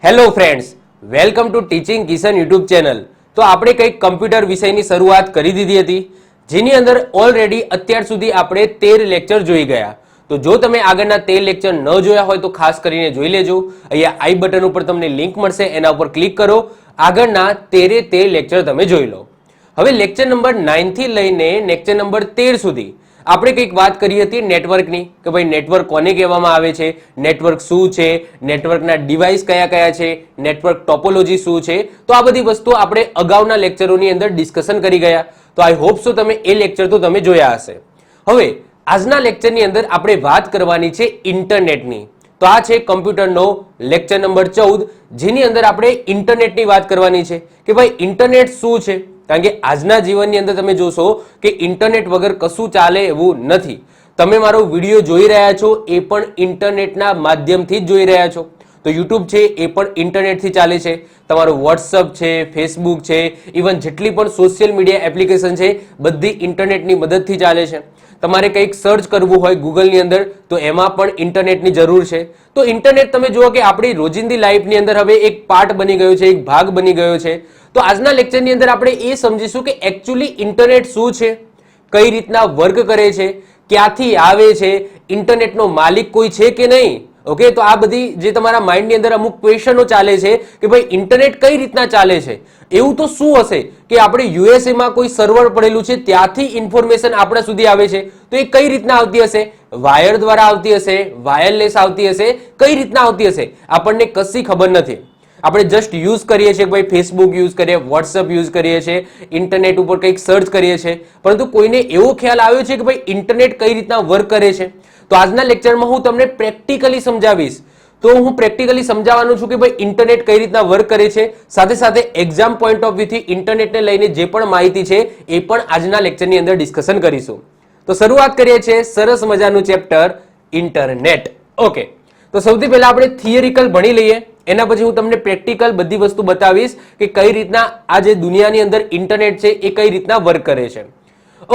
Hello friends, welcome to teaching Kishan YouTube channel. તો આપણે કંઈક કમ્પ્યુટર વિષયની શરૂઆત કરી દીધી હતી, જેની અંદર ઓલરેડી અત્યાર સુધી આપણે 13 લેક્ચર જોઈ ગયા। તો જો તમે આગળના 13 લેક્ચર ન જોયા હોય તો ખાસ કરીને જોઈ લેજો। અહીંયા આઈ બટન ઉપર તમને લિંક મળશે, એના ઉપર ક્લિક કરો, આગળના 13 લેક્ચર તમે જોઈ લો। હવે લેક્ચર નંબર 9 થી લઈને લેક્ચર નંબર 13 સુધી આપણે કંઈક વાત કરી હતી નેટવર્કની, કે ભાઈ નેટવર્ક કોને કહેવામાં આવે છે, નેટવર્ક શું છે, નેટવર્કના ડિવાઇસ કયા કયા છે, નેટવર્ક ટોપોલોજી શું છે। તો આ બધી વસ્તુઓ આપણે અગાઉના લેક્ચરોની અંદર ડિસ્કશન કરી ગયા। તો આઈ હોપ સો તમે એ લેક્ચર તો તમે જોયા હશે। હવે આજના લેક્ચરની અંદર આપણે વાત કરવાની છે ઇન્ટરનેટની। તો આ છે કમ્પ્યુટરનો લેક્ચર નંબર 14, જેની અંદર આપણે ઇન્ટરનેટની વાત કરવાની છે કે ભાઈ ઇન્ટરનેટ શું છે। કારણ કે આજના જીવનની અંદર તમે જોશો કે ઇન્ટરનેટ વગર કશું ચાલે એવું નથી। તમે મારો વિડીયો જોઈ રહ્યા છો એ પણ ઇન્ટરનેટના માધ્યમથી જ જોઈ રહ્યા છો। તો યુટ્યુબ છે એ પણ ઇન્ટરનેટથી ચાલે છે, તમારું વોટ્સઅપ છે, ફેસબુક છે, ઇવન જેટલી પણ સોશિયલ મીડિયા એપ્લિકેશન છે બધી ઇન્ટરનેટની મદદથી ચાલે છે। તમારે કંઈક સર્ચ કરવું હોય ગૂગલની અંદર તો એમાં પણ ઇન્ટરનેટની જરૂર છે। તો ઇન્ટરનેટ તમે જુઓ કે આપણી રોજિંદી લાઈફની અંદર હવે એક પાર્ટ બની ગયો છે, એક ભાગ બની ગયો છે। તો આજના લેક્ચરની અંદર આપણે એ સમજીશું કે એકચ્યુઅલી ઇન્ટરનેટ શું છે, કઈ રીતના વર્ક કરે છે, ક્યાંથી આવે છે, ઇન્ટરનેટનો માલિક કોઈ છે કે નહીં। ઓકે, તો આ બધી જે તમારા માઇન્ડની અંદર અમુક ક્વેશ્ચનો ચાલે છે કે ભાઈ ઇન્ટરનેટ કઈ રીતના ચાલે છે, એવું તો શું હશે કે આપણે યુએસએમાં કોઈ સર્વર પડેલું છે ત્યાંથી ઇન્ફોર્મેશન આપણા સુધી આવે છે, તો એ કઈ રીતના આવતી હશે, વાયર દ્વારા આવતી હશે, વાયરલેસ આવતી હશે, કઈ રીતના આવતી હશે આપણને કશી ખબર નથી। આપણે જસ્ટ યુઝ કરીએ છીએ, ભાઈ ફેસબુક યુઝ કરીએ, વોટ્સઅપ યુઝ કરીએ છીએ, ઇન્ટરનેટ ઉપર કંઈક સર્ચ કરીએ છીએ, પરંતુ કોઈને એવો ખ્યાલ આવ્યો છે કે ભાઈ ઇન્ટરનેટ કઈ રીતના વર્ક કરે છે। તો આજના લેક્ચરમાં હું તમને પ્રેક્ટિકલી સમજાવીશ। તો હું પ્રેક્ટિકલી સમજાવવાનું છું કે ભાઈ ઇન્ટરનેટ કઈ રીતના વર્ક કરે છે, સાથે સાથે એક્ઝામ પોઈન્ટ ઓફ વ્યૂથી ઇન્ટરનેટને લઈને જે પણ માહિતી છે એ પણ આજના લેક્ચરની અંદર ડિસ્કશન કરીશું। તો શરૂઆત કરીએ છીએ સરસ મજાનું ચેપ્ટર ઇન્ટરનેટ। ઓકે, તો સૌથી પહેલા આપણે થિયરિકલ ભણી લઈએ, એના પછી હું તમને પ્રેક્ટિકલ બધી વસ્તુ બતાવીશ કે કઈ રીતના આ જે દુનિયાની અંદર ઇન્ટરનેટ છે એ કઈ રીતના વર્ક કરે છે।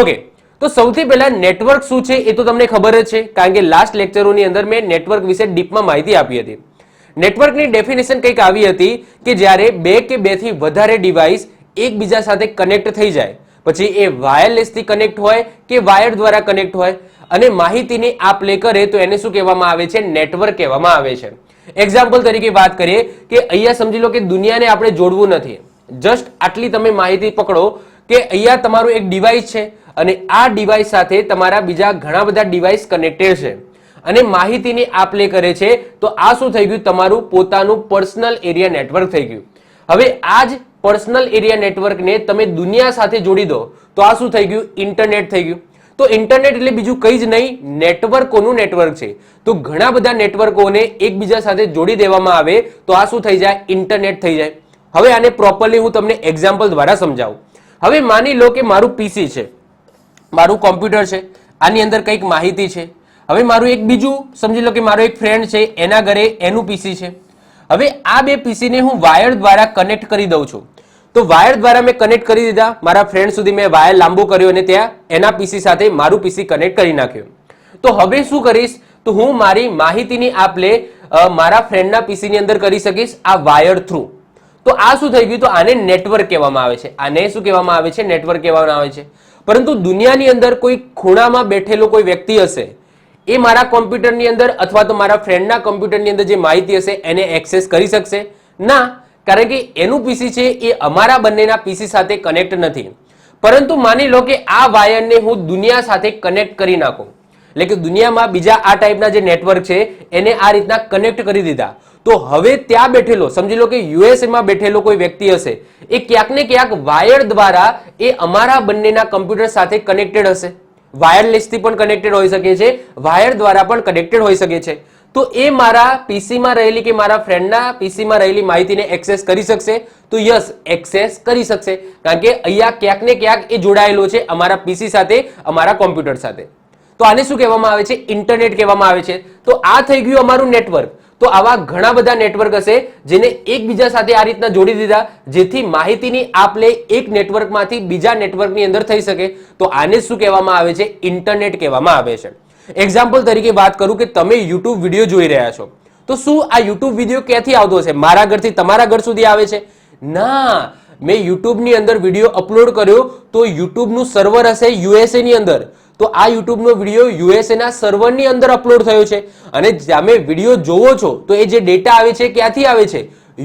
ઓકે, તો સૌથી પહેલા નેટવર્ક શું છે એ તો તમને ખબર જ છે, કારણ કે લાસ્ટ લેક્ચરોની અંદર મેં નેટવર્ક વિશે ડીપમાં માહિતી આપી હતી। નેટવર્કની ડેફિનેશન કંઈક આવી હતી કે જ્યારે બે કે બેથી વધારે ડિવાઇસ એકબીજા સાથે કનેક્ટ થઈ જાય, પછી એ વાયરલેસથી કનેક્ટ હોય કે વાયર દ્વારા કનેક્ટ હોય અને માહિતીની આપ લે કરે તો એને શું કહેવામાં આવે છે, નેટવર્ક કહેવામાં આવે છે। એક્ઝામ્પલ તરીકે વાત કરીએ કે અહીંયા સમજી લો કે દુનિયાને આપણે જોડવું નથી, જસ્ટ આટલી તમે માહિતી પકડો કે અહીંયા તમારું એક ડિવાઇસ છે અને આ ડિવાઇસ સાથે તમારા બીજા ઘણા બધા ડિવાઇસ કનેક્ટેડ છે અને માહિતીની આપ લે કરે છે, તો આ શું થઈ ગયું, તમારું પોતાનું પર્સનલ એરિયા નેટવર્ક થઈ ગયું। હવે આ જ પર્સનલ એરિયા નેટવર્કને તમે દુનિયા સાથે જોડી દો તો આ શું થઈ ગયું, ઇન્ટરનેટ થઈ ગયું। તો ઇન્ટરનેટ એટલે બીજું કંઈ જ નહીં, નેટવર્કોનું નેટવર્ક છે। તો ઘણા બધા નેટવર્કોને એકબીજા સાથે જોડી દેવામાં આવે તો આ શું થઈ જાય, ઇન્ટરનેટ થઈ જાય। હવે આને પ્રોપરલી હું તમને એક્ઝામ્પલ દ્વારા સમજાવું। હવે માની લો કે મારું પીસી છે, મારું કોમ્પ્યુટર છે, આની અંદર કંઈક માહિતી છે। હવે મારું એક બીજું સમજી લો કે મારો એક ફ્રેન્ડ છે, એના ઘરે એનું પીસી છે। હવે આ બે પીસીને હું વાયર દ્વારા કનેક્ટ કરી દઉં છું। તો વાયર દ્વારા મેં કનેક્ટ કરી દીધા, મારા ફ્રેન્ડ સુધી મેં વાયર લાંબો કર્યો અને ત્યાં એના પીસી સાથે મારું પીસી કનેક્ટ કરી નાખ્યું। તો હવે શું કરીશ, તો હું મારી માહિતીની આપ લે મારા ફ્રેન્ડના પીસીની અંદર કરી શકીશ આ વાયર થ્રુ। તો આ શું થઈ ગયું, તો આને નેટવર્ક કહેવામાં આવે છે। આને શું કહેવામાં આવે છે, નેટવર્ક કહેવામાં આવે છે। પરંતુ દુનિયાની અંદર કોઈ ખૂણામાં બેઠેલો કોઈ વ્યક્તિ હશે, એ મારા કોમ્પ્યુટરની અંદર અથવા તો મારા ફ્રેન્ડના કોમ્પ્યુટરની અંદર જે માહિતી હશે એને એક્સેસ કરી શકશે ના, કારણ કે એનું પીસી છે એ અમારા બંનેના પીસી સાથે કનેક્ટ નથી। પરંતુ માની લો કે આ વાયરને હું દુનિયા સાથે કનેક્ટ કરી નાખું, એટલે કે દુનિયામાં બીજા આ ટાઈપના જે નેટવર્ક છે એને આ રીતના કનેક્ટ કરી દીધા, તો હવે ત્યાં બેઠેલો સમજી લો કે યુએસએમાં બેઠેલો કોઈ વ્યક્તિ હશે, એ ક્યાંક ને ક્યાંક વાયર દ્વારા એ અમારા બંનેના કમ્પ્યુટર સાથે કનેક્ટેડ હશે। વાયરલેસથી પણ કનેક્ટેડ હોઈ શકે છે, વાયર દ્વારા પણ કનેક્ટેડ હોઈ શકે છે। તો એ મારા પીસીમાં રહેલી કે મારા ફ્રેન્ડના પીસીમાં રહેલી માહિતીને એક્સેસ કરી શકશે, તો યસ એક્સેસ કરી શકશે, કારણ કે અહીંયા ક્યાંક ને ક્યાંક એ જોડાયેલો છે અમારા પીસી સાથે, અમારા કોમ્પ્યુટર સાથે। તો આને શું કહેવામાં આવે છે, ઇન્ટરનેટ કહેવામાં આવે છે। તો આ થઈ ગયું અમારું નેટવર્ક। તો આવા ઘણા બધા નેટવર્ક હશે જેને એકબીજા સાથે આ રીતના જોડી દીધા, જેથી માહિતીની આપ લે એક નેટવર્કમાંથી બીજા નેટવર્કની અંદર થઈ શકે। તો આને શું કહેવામાં આવે છે, ઇન્ટરનેટ કહેવામાં આવે છે। એક્ઝામ્પલ તરીકે વાત કરું કે તમે યુટ્યુબ વિડીયો જોઈ રહ્યા છો, તો શું આ યુટ્યુબ વિડીયો ક્યાંથી આવતો હશે? મારા ઘરથી તમારા ઘર સુધી આવે છે? ના, મેં યુટ્યુબ ની અંદર વિડીયો અપલોડ કર્યો તો યુટ્યુબ નું સર્વર હશે યુએસએ ની અંદર, તો આ યુટ્યુબ નો વિડીયો યુએસએ ના સર્વર ની અંદર અપલોડ થયો છે અને તમે વિડીયો જોવો છો તો એ જે ડેટા આવે છે ક્યાંથી આવે છે?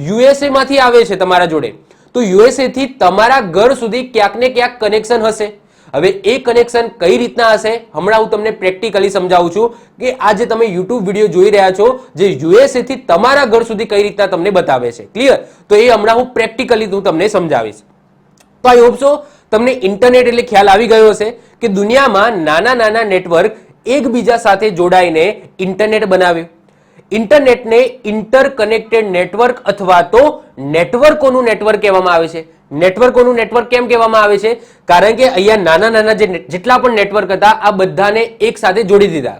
યુએસએ માંથી આવે છે તમારા જોડે. તો યુએસએ થી તમારા ઘર સુધી ક્યાંક ને ક્યાંક કનેક્શન હશે. હવે એ કનેક્શન કઈ રીતના હશે હમણાં હું તમને પ્રેક્ટિકલી સમજાવું છું કે આ જે તમે યુટ્યુબ વિડીયો જોઈ રહ્યા છો જે યુએસએ થી તમારા ઘર સુધી કઈ રીતના તમને બતાવે છે. ક્લિયર? તો એ હમણાં હું પ્રેક્ટિકલી હું તમને સમજાવીશ. તો આઈ હોપ સો તમને ઇન્ટરનેટ એટલે ખ્યાલ આવી ગયો હશે કે દુનિયામાં નાના નાના નેટવર્ક એકબીજા સાથે જોડાઈને ઇન્ટરનેટ બનાવ્યું. ઇન્ટરનેટને ઇન્ટરકનેક્ટેડ નેટવર્ક અથવા તો નેટવર્કોનું નેટવર્ક કહેવામાં આવે છે. નેટવર્કોનું નેટવર્ક કેમ કહેવામાં આવે છે? કારણ કે અહીંયા નાના નાના જેટલા પણ નેટવર્ક હતા આ બધાને એક સાથે જોડી દીધા,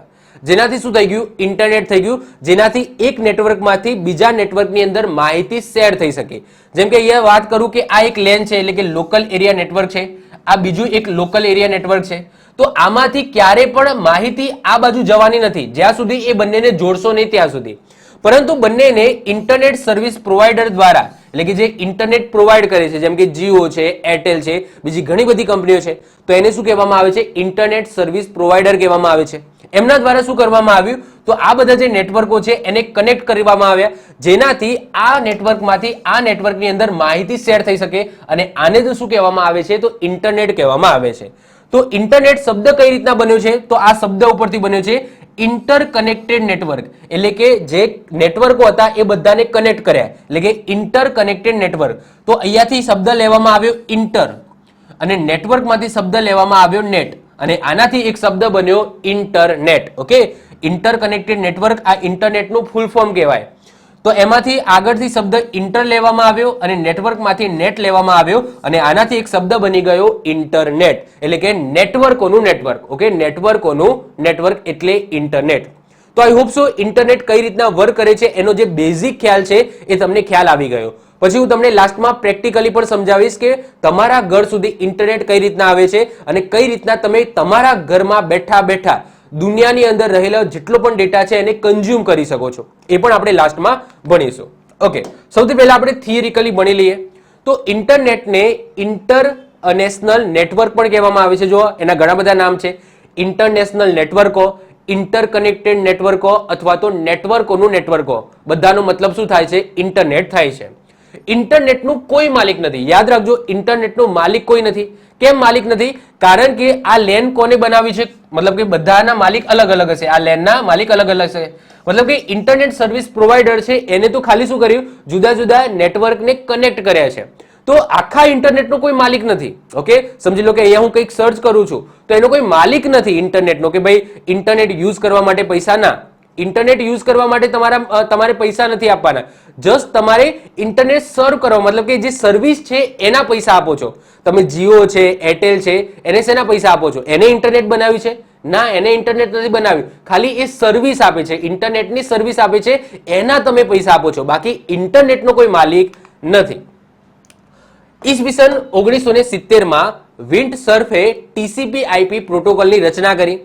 જેનાથી શું થઈ ગયું? ઇન્ટરનેટ થઈ ગયું, જેનાથી એક નેટવર્કમાંથી બીજા નેટવર્કની અંદર માહિતી શેર થઈ શકે. જેમ કે અહીંયા વાત કરું કે આ એક લેન છે એટલે કે લોકલ એરિયા નેટવર્ક છે, આ બીજું એક લોકલ એરિયા નેટવર્ક છે. તો આમાંથી ક્યારે પણ માહિતી આ બાજુ જવાની નથી જ્યાં સુધી એ બંનેને જોડશો નહીં ત્યાં સુધી. પરંતુ બંનેને ઇન્ટરનેટ સર્વિસ પ્રોવાઈડર દ્વારા એટલે કે જે ઇન્ટરનેટ પ્રોવાઈડ કરે છે જેમ કે જીઓ છે, એરટેલ છે, બીજી ઘણી બધી કંપનીઓ છે, તો એને શું કહેવામાં આવે છે? ઇન્ટરનેટ સર્વિસ પ્રોવાઈડર કહેવામાં આવે છે. એમના દ્વારા શું કરવામાં આવ્યું? તો આ બધા જે નેટવર્કો છે એને કનેક્ટ કરવામાં આવ્યા જેનાથી આ નેટવર્કમાંથી આ નેટવર્કની અંદર માહિતી શેર થઈ શકે અને આને તો શું કહેવામાં આવે છે? તો ઇન્ટરનેટ કહેવામાં આવે છે. તો ઇન્ટરનેટ શબ્દ કઈ રીતના બન્યો છે? તો આ શબ્દ ઉપરથી બન્યો છે ઇન્ટરકનેક્ટેડ નેટવર્ક, એટલે કે જે નેટવર્કો હતા એ બધાને કનેક્ટ કર્યા એટલે કે ઇન્ટરકનેક્ટેડ નેટવર્ક. તો અહીંયાથી શબ્દ લેવામાં આવ્યો ઇન્ટર અને નેટવર્કમાંથી શબ્દ લેવામાં આવ્યો નેટ અને આનાથી એક શબ્દ બન્યો ઇન્ટરનેટ. ઓકે, ઇન્ટરકનેક્ટેડ નેટવર્ક આ ઇન્ટરનેટનું ફૂલ ફોર્મ કહેવાય. તો એમાંથી આગળથી શબ્દ ઇન્ટર લેવામાં આવ્યો અને નેટવર્કમાંથી નેટ લેવામાં આવ્યો અને આનાથી એક શબ્દ બની ગયો ઇન્ટરનેટ એટલે કે નેટવર્કોનું નેટવર્ક. ઓકે, નેટવર્કોનું નેટવર્ક એટલે ઇન્ટરનેટ. તો આઈ હોપ સો ઇન્ટરનેટ કઈ રીતના વર્ક કરે છે એનો જે બેઝિક ખ્યાલ છે એ તમને ખ્યાલ આવી ગયો. પછી હું તમને લાસ્ટમાં પ્રેક્ટિકલી પણ સમજાવીશ કે તમારા ઘર સુધી ઇન્ટરનેટ કઈ રીતના આવે છે અને કઈ રીતના તમે તમારા ઘરમાં બેઠા બેઠા દુનિયાની અંદર રહેલો જેટલો પણ ડેટા છે એને કન્ઝ્યુમ કરી શકો છો, એ પણ આપણે લાસ્ટમાં ભણીશું. ઓકે, સૌથી પહેલા આપણે થિયરિકલી ભણી લઈએ. તો ઇન્ટરનેટને ઇન્ટરનેશનલ નેટવર્ક પણ કહેવામાં આવે છે. જો એના ઘણા બધા નામ છે, ઇન્ટરનેશનલ નેટવર્કો, ઇન્ટરકનેક્ટેડ નેટવર્કો અથવા તો નેટવર્કોનું નેટવર્કો, બધાનો મતલબ શું થાય છે? ઇન્ટરનેટ થાય છે. ઇન્ટરનેટનું કોઈ માલિક નથી. યાદ રાખજો, ઇન્ટરનેટનો માલિક કોઈ નથી. કેમ માલિક નથી? કારણ કે આ લેન કોને બનાવી છે? મતલબ કે બધાના માલિક અલગ અલગ હશે, આ લેનના માલિક અલગ અલગ હશે. મતલબ કે ઇન્ટરનેટ સર્વિસ પ્રોવાઈડર છે એને તો ખાલી શું કર્યું? જુદા જુદા નેટવર્કને કનેક્ટ કર્યા છે. તો આખા ઇન્ટરનેટનો કોઈ માલિક નથી. ઓકે, સમજી લો કે અહીંયા હું કંઈક સર્ચ કરું છું તો એનો કોઈ માલિક નથી ઇન્ટરનેટનો કે ભાઈ ઇન્ટરનેટ યુઝ કરવા માટે પૈસા. ના, ઇન્ટરનેટ યુઝ કરવા માટે તમારે પૈસા નથી આપવાના. જસ્ટ તમારે ઇન્ટરનેટ સર્વ કરવા મતલબ કે જે સર્વિસ છે એના પૈસા આપો છો. તમે જીઓ છે, એરટેલ છે, એને શેના પૈસા આપો છો? એને ઇન્ટરનેટ બનાવ્યું છે? ના, એને ઇન્ટરનેટ નથી બનાવ્યું. ખાલી એ સર્વિસ આપે છે, ઇન્ટરનેટની સર્વિસ આપે છે, એના તમે પૈસા આપો છો. બાકી ઇન્ટરનેટનો કોઈ માલિક નથી. ઈસવીસન 1970માં વિન્ડસર્ફે ટીસીપી આઈપી પ્રોટોકોલની રચના કરી.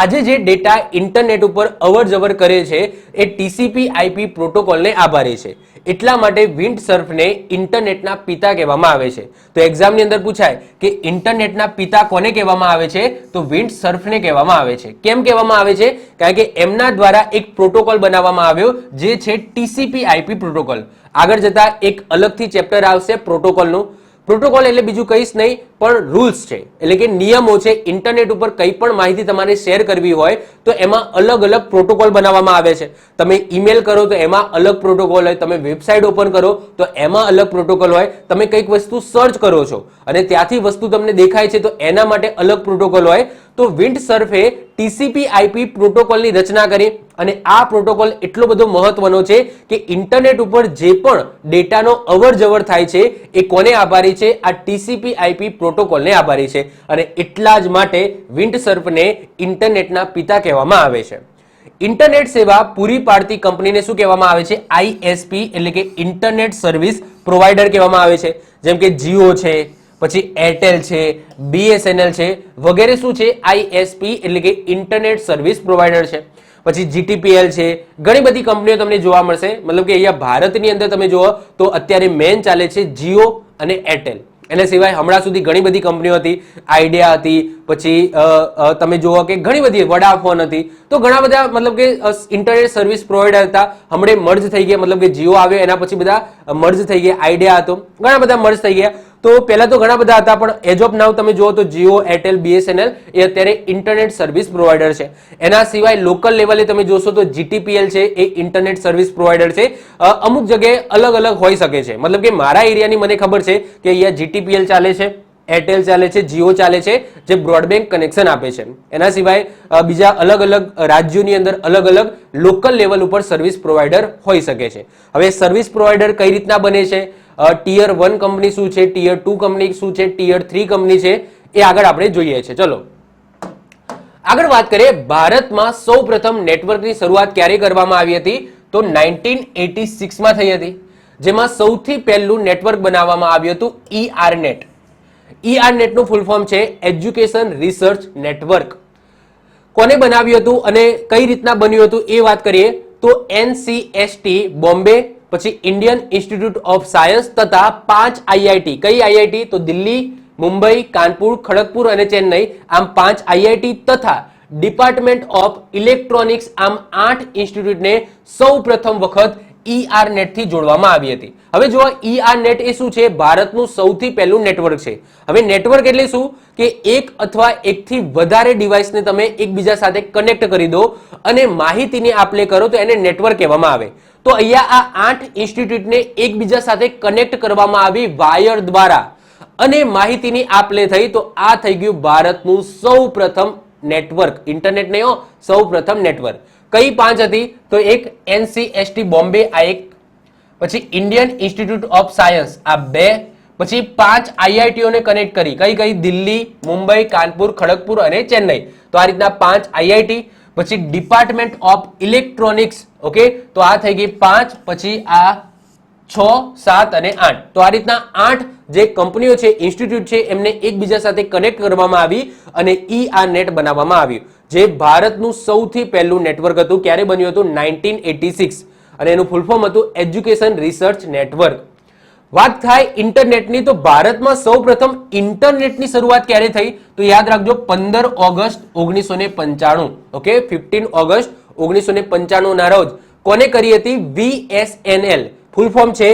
આજે જે ડેટા ઇન્ટરનેટ ઉપર અવર જવર કરે છે એ ટીસીપી આઈપી પ્રોટોકોલને આભારી છે. એટલા માટે વિન્ડસર્ફને ઇન્ટરનેટના પિતા કહેવામાં આવે છે. તો એક્ઝામની અંદર પૂછાય કે ઇન્ટરનેટના પિતા કોને કહેવામાં આવે છે? તો વિન્ડસર્ફને કહેવામાં આવે છે. કેમ કહેવામાં આવે છે? કારણ કે એમના દ્વારા એક પ્રોટોકોલ બનાવવામાં આવ્યો જે છે ટીસીપી આઈપી પ્રોટોકોલ. આગળ જતા એક અલગથી ચેપ્ટર આવશે પ્રોટોકોલનું. પ્રોટોકોલ એટલે બીજું કઈશ નહીં પણ રૂલ્સ છે એટલે કે નિયમો છે. ઇન્ટરનેટ ઉપર કંઈ પણ માહિતી તમારે શેર કરવી હોય તો એમાં અલગ અલગ પ્રોટોકોલ બનાવવામાં આવે છે. તમે ઈમેલ કરો તો એમાં અલગ પ્રોટોકોલ હોય, તમે વેબસાઇટ ઓપન કરો તો એમાં અલગ પ્રોટોકોલ હોય, તમે કંઈક વસ્તુ સર્ચ કરો છો અને ત્યાંથી વસ્તુ તમને દેખાય છે તો એના માટે અલગ પ્રોટોકોલ હોય. તો વિન્ડસર્ફે ટીસીપી આઈપી પ્રોટોકોલની રચના કરી અને આ પ્રોટોકોલ એટલો બધો મહત્વનો છે કે ઇન્ટરનેટ ઉપર જે પણ ડેટાનો અવર જવર થાય છે એ કોને આભારી છે? આ ટીસીપી આઈપી પ્રોટોકોલને આભારી છે અને એટલા જ માટે વિન્ડસર્ફને ઇન્ટરનેટના પિતા કહેવામાં આવે છે. ઇન્ટરનેટ સેવા પૂરી પાડતી કંપનીને શું કહેવામાં આવે છે? આઈએસપી એટલે કે ઇન્ટરનેટ સર્વિસ પ્રોવાઈડર કહેવામાં આવે છે. જેમ કે જીઓ છે, પછી એરટેલ છે, બીએસએનએલ છે વગેરે શું છે? આઈએસપી એટલે કે ઇન્ટરનેટ સર્વિસ પ્રોવાઈડર છે. પછી GTPL છે, ઘણી બધી કંપનીઓ તમને જોવા મળશે. મતલબ કે અહીંયા ભારતની અંદર તમે જુઓ તો અત્યારે મેન ચાલે છે જીઓ અને એરટેલ. એના સિવાય હમણાં સુધી ઘણી બધી કંપનીઓ હતી, આઈડિયા હતી, પછી તમે જુઓ કે ઘણી બધી વડાફોન હતી. તો ઘણા બધા મતલબ કે ઇન્ટરનેટ સર્વિસ પ્રોવાઈડર હતા, હમણાં મર્જ થઈ ગયા. મતલબ કે જીઓ આવ્યો એના પછી બધા મર્જ થઈ ગયા. આઈડિયા હતો, ઘણા બધા મર્જ થઈ ગયા. તો પહેલા તો ઘણા બધા હતા, પણ એજ ઓફ નાવ તમે જુઓ તો જીઓ, એરટેલ, BSNL એ અત્યારે ઇન્ટરનેટ સર્વિસ પ્રોવાઈડર છે. એના સિવાય લોકલ લેવલે તમે જોશો તો GTPL છે એ ઇન્ટરનેટ સર્વિસ પ્રોવાઈડર છે. અમુક જગ્યાએ અલગ અલગ હોઈ શકે છે. મતલબ કે મારા એરિયાની મને ખબર છે કે અહીંયા GTPL ચાલે છે, એરટેલ ચાલે છે, જીઓ ચાલે છે, જે બ્રોડબેન્ડ કનેક્શન આપે છે. એના સિવાય બીજા અલગ અલગ રાજ્યોની અંદર અલગ અલગ લોકલ લેવલ ઉપર સર્વિસ પ્રોવાઈડર હોઈ શકે છે. હવે સર્વિસ પ્રોવાઈડર કઈ રીતના બને છે, ટિયર 1 કંપની શું છે, ટિયર 2 કંપની શું છે, ટિયર 3 કંપની છે, એ આગળ આપણે જોઈએ છે. ચલો આગળ વાત કરીએ. ભારતમાં સૌપ્રથમ નેટવર્કની શરૂઆત ક્યારે કરવામાં આવી હતી? તો 1986 માં થઈ હતી, જેમાં સૌથી પહેલું નેટવર્ક બનાવવામાં આવ્યું હતું ERNet. ERNet નું ફૂલ ફોર્મ છે એજ્યુકેશન રિસર્ચ નેટવર્ક. કોને બનાવ્યું હતું અને કઈ રીતના બન્યું હતું એ વાત કરીએ તો NCST બોમ્બે, પછી ઇન્ડિયન ઇન્સ્ટિટ્યૂટ ઓફ સાયન્સ તથા 5 IIT. કઈ IIT? તો દિલ્હી, મુંબઈ, કાનપુર, ખડગપુર અને ચેન્નઈ, આમ 5 IIT તથા ડિપાર્ટમેન્ટ ઓફ ઇલેક્ટ્રોનિક્સ, આમ 8 ઇન્સ્ટિટ્યૂટને સૌ પ્રથમ વખત ERNet થી જોડવામાં આવી હતી. હવે જો ERNet એ શું છે? ભારતનું સૌથી પહેલું નેટવર્ક છે. હવે નેટવર્ક એટલે શું કે એક અથવા એકથી વધારે ડિવાઇસને તમે એકબીજા સાથે કનેક્ટ કરી દો અને માહિતીની આપ-લે કરો તો એને નેટવર્ક કહેવામાં આવે. તો અહીંયા આ 8 ઇન્સ્ટિટ્યૂટને એકબીજા સાથે કનેક્ટ કરવામાં આવી વાયર દ્વારા અને માહિતીની આપ-લે થઈ. તો આ થઈ ગયું ભારતનું સૌ પ્રથમ નેટવર્ક. ઇન્ટરનેટ નહીં, સૌ પ્રથમ નેટવર્ક. કઈ 5 હતી? તો એક NCST બોમ્બે, આ એક, પછી ઇન્ડિયન ઇન્સ્ટિટ્યૂટ ઓફ સાયન્સ, આ 2, પછી 5 IITઓને કનેક્ટ કરી. કઈ કઈ? દિલ્હી, મુંબઈ, કાનપુર, ખડગપુર અને ચેન્નઈ. તો આ રીતના 5 IIT. પછી ડિપાર્ટમેન્ટ ઓફ ઇલેક્ટ્રોનિક્સ, ઓકે, તો આ થઈ ગઈ 5, પછી આ 6, 7 અને 8. તો આ રીતના 8 જે કંપનીઓ છે, ઇન્સ્ટિટ્યૂટ છે, એમને એકબીજા સાથે કનેક્ટ કરવામાં આવી અને ERNet બનાવવામાં આવ્યું, જે ભારતનું સૌથી પહેલું નેટવર્ક હતું. ક્યારે બન્યું હતું? 1986. અને એનું ફૂલ ફોર્મ હતું એજ્યુકેશન રિસર્ચ નેટવર્ક. વાત થાય ઇન્ટરનેટની, તો ભારતમાં સૌપ્રથમ ઇન્ટરનેટની શરૂઆત ક્યારે થઈ? તો યાદ રાખજો 15 ઓગસ્ટ 1995. ઓકે, 15 ઓગસ્ટ 1995 ના રોજ કોને કરી હતી? VSNL, ફૂલ ફોર્મ છે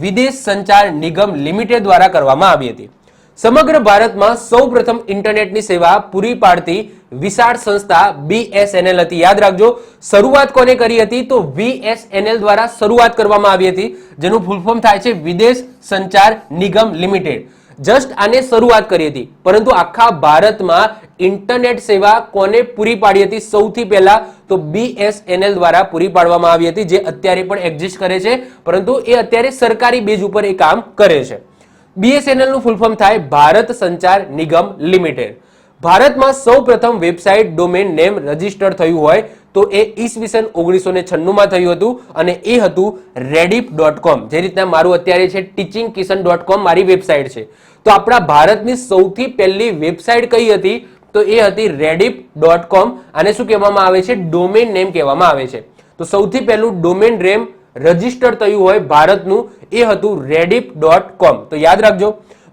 વિદેશ સંચાર નિગમ લિમિટેડ દ્વારા કરવામાં આવી હતી. સમગ્ર ભારતમાં સૌપ્રથમ ઇન્ટરનેટની સેવા પૂરી પાડતી વિશાળ સંસ્થા BSNL હતી. યાદ રાખજો, શરૂઆત કોને કરી હતી? તો VSNL દ્વારા શરૂઆત કરવામાં આવી હતી, જેનું ફૂલ ફોર્મ થાય છે વિદેશ સંચાર નિગમ લિમિટેડ. જસ્ટ આને શરૂઆત કરી હતી, પરંતુ આખા ભારતમાં ઇન્ટરનેટ સેવા કોને પૂરી પાડી હતી? સૌથી પહેલા તો BSNL દ્વારા પૂરી પાડવામાં આવી હતી, જે અત્યારે પણ એક્ઝિસ્ટ કરે છે, પરંતુ એ અત્યારે સરકારી બેઝ ઉપર એ કામ કરે છે. BSNL નું ફૂલ ફોર્મ થાય ભારત સંચાર નિગમ લિમિટેડ. ભારતમાં સૌપ્રથમ વેબસાઇટ ડોમેન નેમ રજીસ્ટર થયું હોય તો એ ઈસવીસન 1996 માં થયું હતું અને એ હતું rediff.com. જે રીતના મારું અત્યારે છે teachingkisan.com મારી વેબસાઇટ છે. તો આપણા ભારતની સૌથી પહેલી વેબસાઇટ કઈ હતી? તો એ હતી rediff.com. આને શું કહેવામાં આવે છે? ડોમેન નેમ કહેવામાં આવે છે. તો સૌથી પહેલું ડોમેન નેમ રજીસ્ટર થયું હોય ભારતનું એ હતું rediff.com. તો યાદ રાખજો,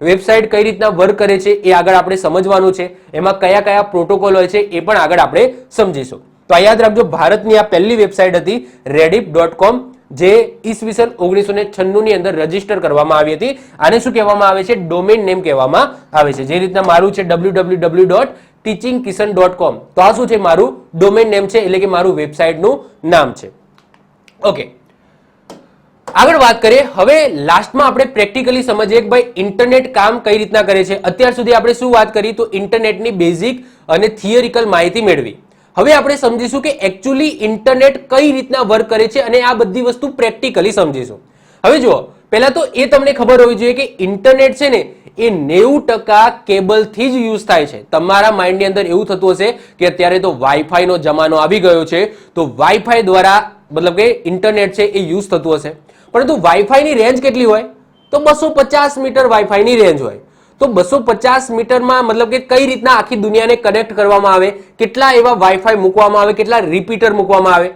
વેબસાઇટ કઈ રીતના વર્ક કરે છે એ આગળ આપણે સમજવાનું છે. એમાં કયા કયા પ્રોટોકોલ હોય છે એ પણ આગળ આપણે સમજીશું. તો આ યાદ રાખજો, ભારતની આ પહેલી વેબસાઇટ હતી rediff.com, જે ઈસવીસન 1996 ની અંદર રજીસ્ટર કરવામાં આવી હતી. આને શું કહેવામાં આવે છે? ડોમેન નેમ કહેવામાં આવે છે. જે રીતના મારું છે www.teachingkisan.com. તો આ શું છે? મારું ડોમેન નેમ છે, એટલે કે મારું વેબસાઇટનું નામ છે. ઓકે, આગળ વાત કરીએ. હવે લાસ્ટમાં આપણે પ્રેક્ટિકલી સમજીએ કે ભાઈ ઇન્ટરનેટ કામ કઈ રીતના કરે છે. અત્યાર સુધી આપણે શું વાત કરી? તો ઇન્ટરનેટની બેઝિક અને થિયરિકલ માહિતી મેળવી. હવે આપણે સમજીશું કે એકચ્યુઅલી ઇન્ટરનેટ કઈ રીતના વર્ક કરે છે અને આ બધી વસ્તુ પ્રેક્ટિકલી સમજીશું. હવે જુઓ, પહેલા તો એ તમને ખબર હોવી જોઈએ કે ઇન્ટરનેટ છે ને એ 90% કેબલથી જ યુઝ થાય છે. તમારા માઇન્ડની અંદર એવું થતું હશે કે અત્યારે તો વાઈફાઈ નો જમાનો આવી ગયો છે, તો વાઈફાઈ દ્વારા મતલબ કે ઇન્ટરનેટ છે એ યુઝ થતું હશે. પરંતુ વાઈફાઈની રેન્જ કેટલી હોય? તો 250 મીટર વાઈફાઈની રેન્જ હોય. તો 250 મીટરમાં મતલબ કે કઈ રીતના આખી દુનિયાને કનેક્ટ કરવામાં આવે, કેટલા એવા વાઈફાઈ મૂકવામાં આવે, કેટલા રિપીટર મૂકવામાં આવે,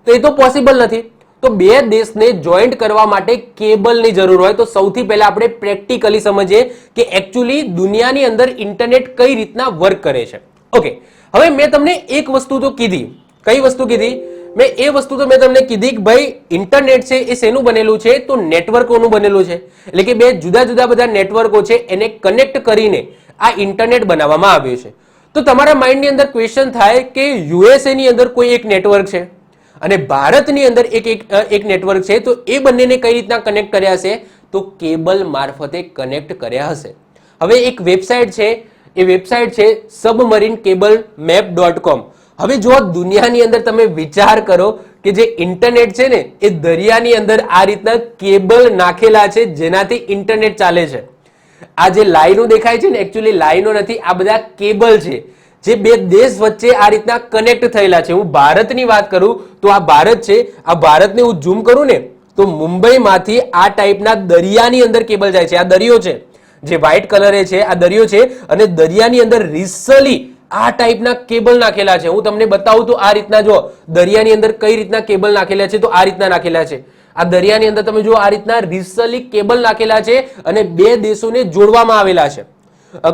તો એ તો પોસિબલ નથી. તો બે દેશને જોઈન્ટ કરવા માટે કેબલની જરૂર હોય. તો સૌથી પહેલા આપણે પ્રેક્ટિકલી સમજીએ કે એકચ્યુઅલી દુનિયાની અંદર ઇન્ટરનેટ કઈ રીતના વર્ક કરે છે. ઓકે, હવે મેં તમને એક વસ્તુ તો કીધી. કઈ વસ્તુ કીધી? મેં એ વસ્તુ તો મેં તમને કીધી કે ભાઈ ઇન્ટરનેટ છે એ શેનું બનેલું છે? તો નેટવર્કોનું બનેલું છે. એટલે કે બે જુદા જુદા બધા નેટવર્કો છે એને કનેક્ટ કરીને આ ઇન્ટરનેટ બનાવવામાં આવ્યું છે. તો તમારા માઇન્ડની અંદર ક્વેશ્ચન થાય કે યુએસએ ની અંદર કોઈ એક નેટવર્ક છે અને ભારતની અંદર એક નેટવર્ક છે, તો એ બંનેને કઈ રીતના કનેક્ટ કર્યા હશે? તો કેબલ મારફતે કનેક્ટ કર્યા હશે. હવે એક વેબસાઇટ છે, એ વેબસાઇટ છે submarineCableMap.com. હવે જો દુનિયાની અંદર તમે વિચાર કરો કે જે ઇન્ટરનેટ છે ને એ દરિયાની અંદર આ રીતના કેબલ નાખેલા છે જેનાથી ઇન્ટરનેટ ચાલે છે. આ જે લાઈનો દેખાય છે ને એકચ્યુઅલી લાઈનો નથી, આ બધા કેબલ છે જે બે દેશ વચ્ચે આ રીતના કનેક્ટ થયેલા છે. હું ભારતની વાત કરું તો આ ભારત છે, આ ભારતને હું ઝૂમ કરું ને તો મુંબઈમાંથી આ ટાઈપના દરિયાની અંદર કેબલ જાય છે. આ દરિયો છે જે વ્હાઈટ કલરે છે, આ દરિયો છે અને દરિયાની અંદર રિસલી આ ટાઈપના કેબલ નાખેલા છે. હું તમને બતાવું તો આ રીતના જો દરિયાની અંદર કઈ રીતના કેબલ નાખેલા છે, તો આ રીતના નાખેલા છે. આ દરિયાની અંદર તમે જો આ રીતના રિસલી કેબલ નાખેલા છે અને બે દેશોને જોડવામાં આવેલા છે.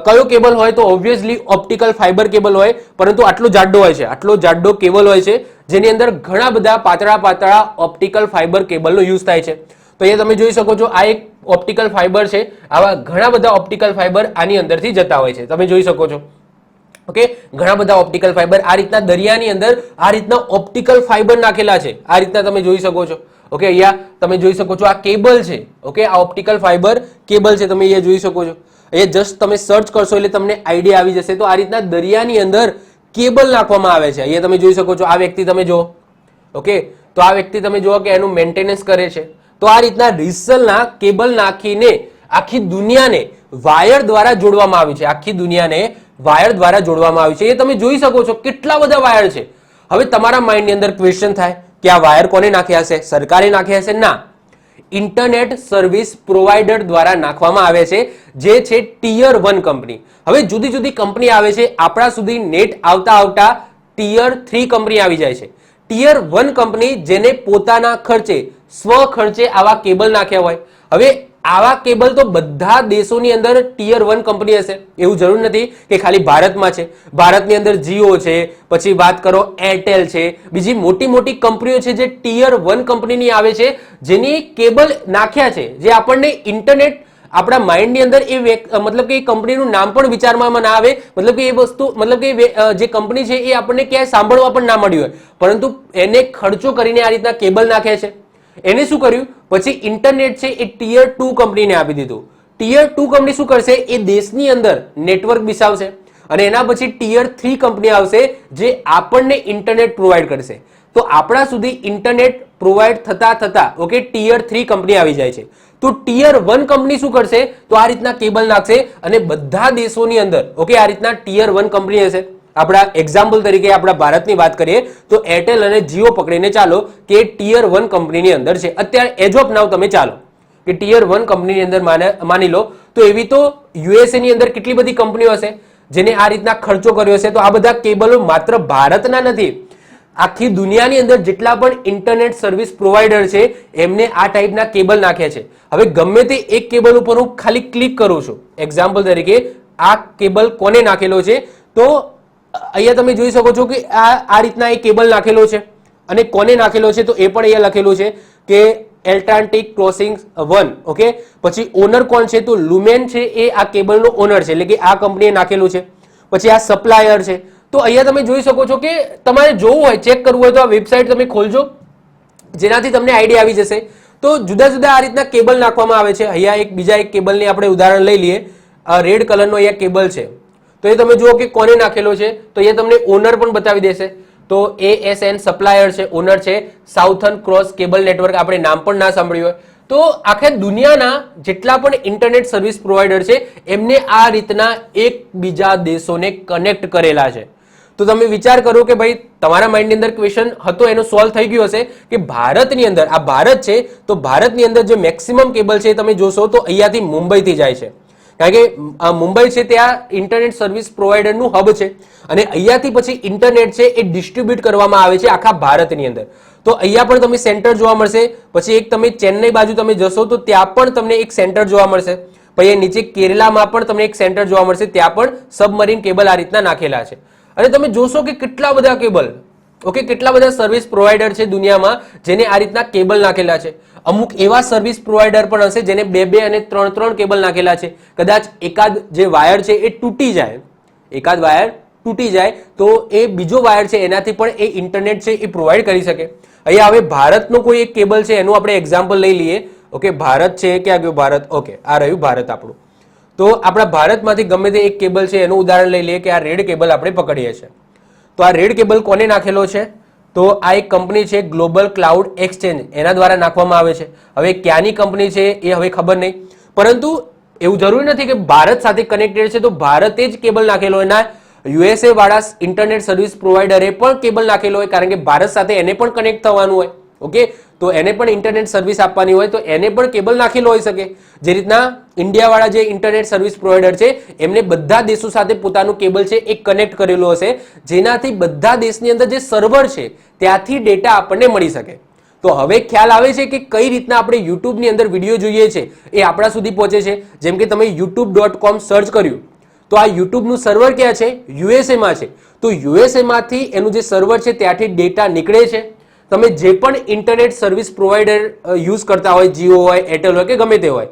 કયો કેબલ હોય? તો ઓબ્વિયસલી ઓપ્ટિકલ ફાઈબર કેબલ હોય, પરંતુ આટલો જાડો હોય છે, આટલો જાડો કેબલ હોય છે જેની અંદર ઘણા બધા પાતળા પાતળા ઓપ્ટિકલ ફાઈબર કેબલનો યુઝ થાય છે. તો અહીંયા તમે જોઈ શકો છો આ એક ઓપ્ટિકલ ફાઈબર છે. આવા ઘણા બધા ઓપ્ટિકલ ફાઈબર આની અંદરથી જતા હોય છે, તમે જોઈ શકો છો. ઓકે, ઘણા બધા ઓપ્ટિકલ ફાઈબર આ રીતના દરિયાની અંદર આ રીતના ઓપ્ટિકલ ફાઈબર નાખેલા છે. આ રીતના તમે જોઈ શકો છો. ઓકે, અહીંયા તમે જોઈ શકો છો આ કેબલ છે. ઓકે, આ ઓપ્ટિકલ ફાઈબર કેબલ છે, તમે અહીંયા જોઈ શકો છો. અહીંયા જસ્ટ તમે સર્ચ કરશો એટલે તમને આઈડિયા આવી જશે. તો આ રીતના દરિયાની અંદર કેબલ નાખવામાં આવે છે. અહીંયા તમે જોઈ શકો છો આ વ્યક્તિ તમે જુઓ. ઓકે, તો આ વ્યક્તિ તમે જુઓ કે એનું મેન્ટેનન્સ કરે છે. તો આ રીતના રિસલના કેબલ નાખીને આખી દુનિયાને વાયર દ્વારા જોડવામાં આવી છે. આખી દુનિયાને વાયર દ્વારા જોડવામાં આવી છે. એ તમે જોઈ શકો છો કેટલા બધા વાયર છે. હવે તમારા માઇન્ડની અંદર ક્વેશ્ચન થાય કે આ વાયર કોને નાખ્યા હશે? સરકારે નાખ્યા હશે? ના, ઇન્ટરનેટ સર્વિસ પ્રોવાઈડર દ્વારા નાખવામાં આવે છે, જે છે ટિયર 1 કંપની. હવે જુદી જુદી કંપની આવે છે, આપણા સુધી નેટ આવતા આવતા ટિયર 3 કંપની આવી જાય છે. ટિયર 1 કંપની જેને પોતાના ખર્ચે સ્વ ખર્ચે આવા કેબલ નાખ્યા હોય. હવે આવા કેબલ તો બધા દેશોની અંદર ટિયર 1 કંપની હશે, એવું જરૂર નથી કે ખાલી ભારતમાં છે. ભારતની અંદર જીઓ છે, પછી વાત કરો એરટેલ છે, બીજી મોટી મોટી કંપનીઓ છે જે ટિયર 1 કંપનીની આવે છે, જેની કેબલ નાખ્યા છે, જે આપણને ઇન્ટરનેટ આપણા માઇન્ડની અંદર એ મતલબ કે એ કંપનીનું નામ પણ વિચારમાં ના આવે, મતલબ કે એ વસ્તુ મતલબ કે જે કંપની છે એ આપણને ક્યાંય સાંભળવા પણ ના મળ્યું હોય, પરંતુ એને ખર્ચો કરીને આ રીતના કેબલ નાખ્યા છે. એને શું કર્યું? પછી ઇન્ટરનેટ છે એ ટિયર 2 કંપનીને આપી દીધું. ટિયર 2 કંપની શું કરશે? એ દેશની અંદર નેટવર્ક બિસાવશે અને એના પછી ટિયર 3 કંપની આવશે જે આપણને ઇન્ટરનેટ પ્રોવાઈડ કરશે. તો આપણા સુધી ઇન્ટરનેટ પ્રોવાઈડ થતા થતા ઓકે ટિયર 3 કંપની આવી જાય છે. તો ટિયર 1 કંપની શું કરશે? તો આ રીતના કેબલ નાખશે અને બધા દેશોની અંદર ઓકે આ રીતના ટિયર 1 કંપની હશે. આપણા એક્ઝામ્પલ તરીકે આપણા ભારતની વાત કરીએ તો એરટેલ અને જીઓ પકડીને ચાલો કે ટિયર 1 કંપનીની અંદર છે. અત્યારે એજ ઓફ નાવ તમે ચાલો કે ટિયર 1 કંપનીની અંદર માની લો, તો એવી તો યુએસએ ની અંદર કેટલી બધી કંપનીઓ હશે જેને આ રીતના ખર્ચો કર્યો હશે. તો આ બધા કેબલો માત્ર ભારતના નથી, આખી દુનિયાની અંદર જેટલા પણ ઇન્ટરનેટ સર્વિસ પ્રોવાઈડર છે એમને આ ટાઈપના કેબલ નાખ્યા છે. હવે ગમે તે એક કેબલ ઉપર હું ખાલી ક્લિક કરું છું, એક્ઝામ્પલ તરીકે આ કેબલ કોને નાખેલો છે? તો અહીંયા તમે જોઈ શકો છો કે આ રીતના એક કેબલ નાખેલો છે અને કોને નાખેલો છે? તો એ પણ અહીંયા લખેલું છે કે એલ્ટાન્ટિક ક્રોસિંગ 1. ઓકે, પછી ઓનર કોણ છે? તો લુમેન છે, એ આ કેબલનો ઓનર છે, એટલે કે આ કંપનીએ નાખેલું છે. પછી આ સપ્લાયર છે. તો અહીંયા તમે જોઈ શકો છો કે તમારે જોવું હોય, ચેક કરવું હોય તો આ વેબસાઇટ તમે ખોલજો, જેનાથી તમને આઈડિયા આવી જશે. તો જુદા જુદા આ રીતના કેબલ નાખવામાં આવે છે. અહીંયા એક બીજા એક કેબલની આપણે ઉદાહરણ લઈ લઈએ. રેડ કલરનો અહીંયા કેબલ છે, તો એ તમે જુઓ કે કોને નાખેલો છે. તો અહીંયા તમને ઓનર પણ બતાવી દેશે. તો ASN સપ્લાયર છે, ઓનર છે સાઉથર્ન ક્રોસ કેબલ નેટવર્ક, આપણે નામ પણ ના સાંભળ્યું હોય. તો આખા દુનિયાના જેટલા પણ ઇન્ટરનેટ સર્વિસ પ્રોવાઈડર છે એમને આ રીતના એકબીજા દેશોને કનેક્ટ કરેલા છે. તો તમે વિચાર કરો કે ભાઈ તમારા માઇન્ડની અંદર ક્વેશ્ચન હતો એનો સોલ્વ થઈ ગયો હશે કે ભારતની અંદર આ ભારત છે, તો ભારતની અંદર જે મેક્સિમમ કેબલ છે તમે જોશો તો અહીંયાથી મુંબઈથી જાય છે. કારણ કે મુંબઈ છે ત્યાં ઇન્ટરનેટ સર્વિસ પ્રોવાઈડરનું હબ છે અને અહીંયાથી પછી ઇન્ટરનેટ છે એ ડિસ્ટ્રીબ્યુટ કરવામાં આવે છે આખા ભારતની અંદર. તો અહીંયા પણ તમે સેન્ટર જોવા મળશે. પછી એક તમે ચેન્નઈ બાજુ તમે જશો તો ત્યાં પણ તમને એક સેન્ટર જોવા મળશે. પછી નીચે કેરલામાં પણ તમને એક સેન્ટર જોવા મળશે, ત્યાં પણ સબમરીન કેબલ આ રીતના નાખેલા છે. અને તમે જોશો કે કેટલા બધા કેબલ, ઓકે, કેટલા બધા સર્વિસ પ્રોવાઈડર છે દુનિયામાં જેને આ રીતના કેબલ નાખેલા છે. અમુક એવા સર્વિસ પ્રોવાઈડર પણ હશે જેને 2-2 અને 3-3 કેબલ નાખેલા છે. કદાચ એકાદ જે વાયર છે એ તૂટી જાય, એકાદ વાયર તૂટી જાય તો એ બીજો વાયર છે એનાથી પણ એ ઇન્ટરનેટ છે એ પ્રોવાઈડ કરી શકે. અહીંયા હવે ભારતનો કોઈ એક કેબલ છે એનું આપણે એક્ઝામ્પલ લઈ લઈએ. ઓકે, ભારત છે, ક્યાં ગયું ભારત? ઓકે, આ રહ્યું ભારત આપણું. તો આપણા ભારતમાંથી ગમે તે એક કેબલ છે એનું ઉદાહરણ લઈ લઈએ કે આ રેડ કેબલ આપણે પકડીએ છીએ. તો આ રેડ કેબલ કોને નાખેલો છે? તો આ એક કંપની છે ગ્લોબલ ક્લાઉડ એક્સચેન્જ, એના દ્વારા નાખવામાં આવે છે. હવે ક્યાંની કંપની છે એ હવે ખબર નહીં, પરંતુ એવું જરૂરી નથી કે ભારત સાથે કનેક્ટેડ છે તો ભારતે જ કેબલ નાખેલો. એના યુએસએ વાળા ઇન્ટરનેટ સર્વિસ પ્રોવાઈડરે પણ કેબલ નાખેલો હોય, કારણ કે ભારત સાથે એને પણ કનેક્ટ થવાનું હોય. ઓકે, તો એને પણ ઇન્ટરનેટ સર્વિસ આપવાની હોય તો એને પણ કેબલ નાખેલો હોઈ શકે. જે રીતના ઇન્ડિયાવાળા જે ઇન્ટરનેટ સર્વિસ પ્રોવાઈડર છે એમને બધા દેશો સાથે પોતાનું કેબલ છે એ કનેક્ટ કરેલું હશે, જેનાથી બધા દેશની અંદર જે સર્વર છે ત્યાંથી ડેટા આપણને મળી શકે. તો હવે ખ્યાલ આવે છે કે કઈ રીતના આપણે યુટ્યુબની અંદર વિડીયો જોઈએ છે એ આપણા સુધી પહોંચે છે. જેમ કે તમે youtube.com સર્ચ કર્યું તો આ યુટ્યુબનું સર્વર ક્યાં છે? યુએસએમાં છે. તો યુએસએમાંથી એનું જે સર્વર છે ત્યાંથી ડેટા નીકળે છે. તમે જે પણ ઇન્ટરનેટ સર્વિસ પ્રોવાઈડર યુઝ કરતા હોય, જીઓ હોય, એરટેલ હોય કે ગમે તે હોય,